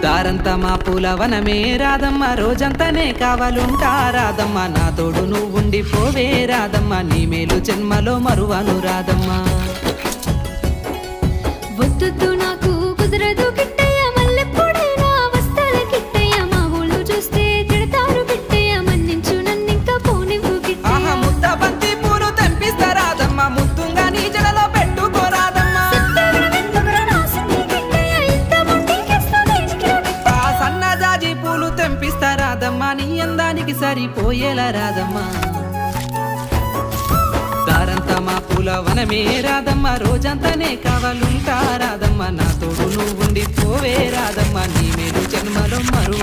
దారంతా మా పూలవనమే రాదమ్మ, రోజంతానే కావాలుంటా రాదమ్మ, నా తోడు నువ్వుండి పోవే రాదమ్మ, నీ మేలు జన్మలో మరువను రాదమ్మ. వద్దు నాకు కుదరదు కిట్టయ్య, మల్లెప్పుడైనా వస్తాల కిట్టయ్య, మా ఊళ్ళు చూస్తే తిడతారు కిట్టయ్య, మన్నించు నన్నింకా పోనివ్వు కిట్టయ్య. ముద్ద బంతి పూలు తెంపిస్తా రాదమ్మ, ముద్దుగా నీ జడలో పెట్టుకోరాదమ్మ. ఆ సన్నజాజి పూలు తెంపిస్తా రాదమ్మ, నీ అందానికి సరిపోయేలా రాదమ్మ. దారంతా మా పూలవనమే రాదమ్మ, రోజంతానే కావాలుంటా రాదమ్మ, నా తోడు నువ్వుండి పోవే రాదమ్మ, నీ మేలు జన్మలో మరువ